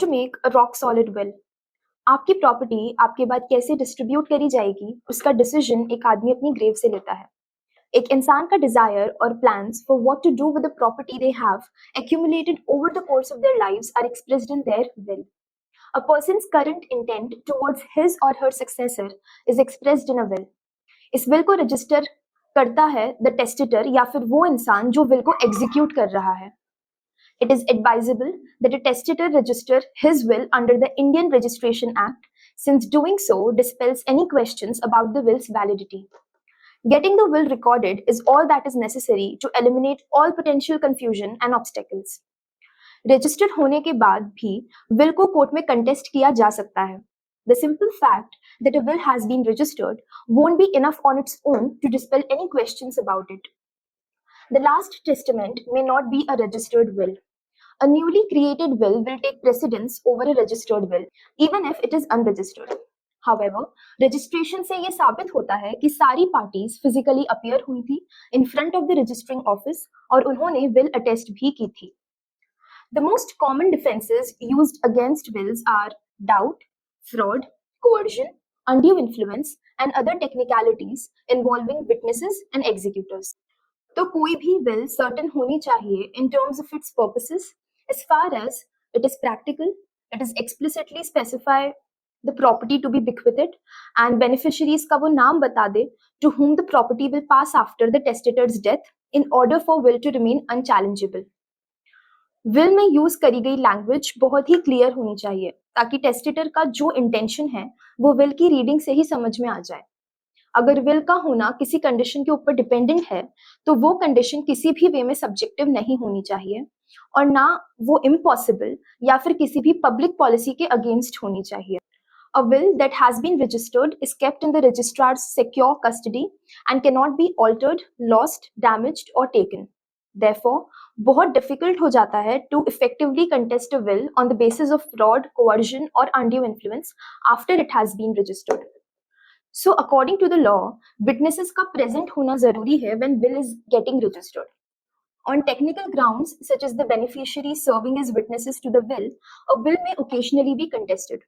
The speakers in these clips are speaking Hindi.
To make a rock solid will. आपकी प्रॉपर्टी आपके बाद कैसे डिस्ट्रीब्यूट करी जाएगी, उसका डिसीजन एक आदमी अपनी ग्रेव से लेता है। एक इंसान का डिजायर और plans for what to do with the property they have accumulated over the course of their lives are expressed in their will. A person's current intent towards his or her successor is expressed in a will. इस विल को रजिस्टर करता है द टेस्टेटर या फिर वो इंसान जो विल को एग्जीक्यूट कर रहा है। It is advisable that a testator register his will under the Indian Registration Act, since doing so dispels any questions about the will's validity. Getting the will recorded is all that is necessary to eliminate all potential confusion and obstacles. Registered होने के बाद भी विल को कोर्ट में कंटेस्ट किया जा सकता है। The simple fact that a will has been registered won't be enough on its own to dispel any questions about it. The last testament may not be a registered will. A newly created will take precedence over a registered will, even if it is unregistered. However, registration से ये साबित होता है कि सारी पार्टीज फिजिकली अपीयर हुई थी in front of the registering office और उन्होंने विल अटेस्ट भी की थी। The most common defenses used against wills are doubt, fraud, coercion, undue influence, and other technicalities involving witnesses and executors. तो कोई भी will certain होनी चाहिए in terms of its purposes, as far as it is practical, it is explicitly specify the property to be bequeathed and beneficiaries का वो नाम बता दे to whom the property will pass after the testator's death in order for will to remain unchallengeable. Will में यूज करी गई लैंग्वेज बहुत ही क्लियर होनी चाहिए ताकि टेस्टेटर का जो इंटेंशन है वो विल की रीडिंग से ही समझ में आ जाए। अगर विल का होना किसी कंडीशन के ऊपर डिपेंडेंट है तो वो कंडीशन किसी भी वे में सब्जेक्टिव नहीं होनी चाहिए और ना वो इम्पॉसिबल या फिर किसी भी पब्लिक पॉलिसी के अगेंस्ट होनी चाहिए। A will that has been registered is kept in the registrar's secure custody and cannot be altered, lost, damaged or taken. Therefore, बहुत difficult हो जाता है to effectively contest a will on the basis of fraud, coercion or undue influence after it has been registered. So, according to the law, witnesses का present होना जरूरी है when will is getting registered. On technical grounds, such as the beneficiaries serving as witnesses to the will, a will may occasionally be contested.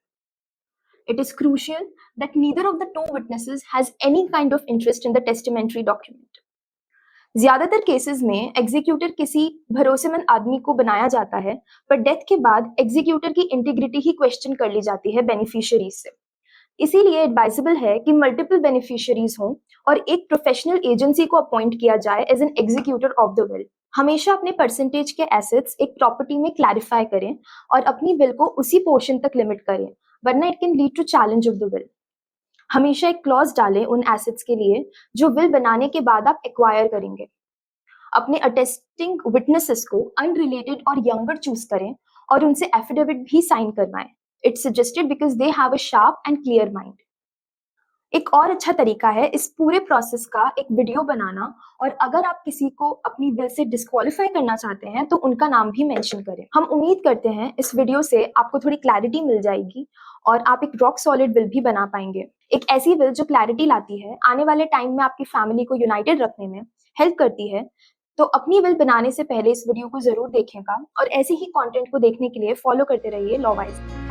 It is crucial that neither of the two witnesses has any kind of interest in the testamentary document. ज्यादातर केसेस में एग्जीक्यूटर किसी भरोसेमंद आदमी को बनाया जाता है, पर डेथ के बाद एग्जीक्यूटर की इंटीग्रिटी ही क्वेश्चन कर ली जाती है बेनिफिशियरीज से। इसीलिए एडवाइजेबल है कि मल्टीपल बेनिफिशियरीज हों और एक प्रोफेशनल एजेंसी को अपॉइंट किया जाए as an executor of the will. हमेशा अपने परसेंटेज के एसेट्स एक प्रॉपर्टी में क्लैरिफाई करें और अपनी विल को उसी पोर्शन तक लिमिट करें, वरना it can lead to challenge of the will. हमेशा एक क्लॉज डालें उन एसेट्स के लिए जो विल बनाने के बाद आप एक्वायर करेंगे। अपने अटेस्टिंग विटनेसेस को अनरिलेटेड और यंगर चूज करें और उनसे एफिडेविट भी साइन करवाएं। It's suggested because they have a sharp and clear mind. एक और अच्छा तरीका है इस पूरे प्रोसेस का एक वीडियो बनाना, और अगर आप किसी को अपनी विल से डिस्क्वालीफाई करना चाहते हैं तो उनका नाम भी मेंशन करें। हम उम्मीद करते हैं इस वीडियो से आपको थोड़ी क्लैरिटी मिल जाएगी और आप एक रॉक सॉलिड विल भी बना पाएंगे। एक ऐसी विल जो क्लैरिटी लाती है, आने वाले टाइम में आपकी फैमिली को यूनाइटेड रखने में हेल्प करती है। तो अपनी विल बनाने से पहले इस वीडियो को जरूर देखेगा और ऐसे ही कंटेंट को देखने के लिए फॉलो करते रहिए लॉ वाइज।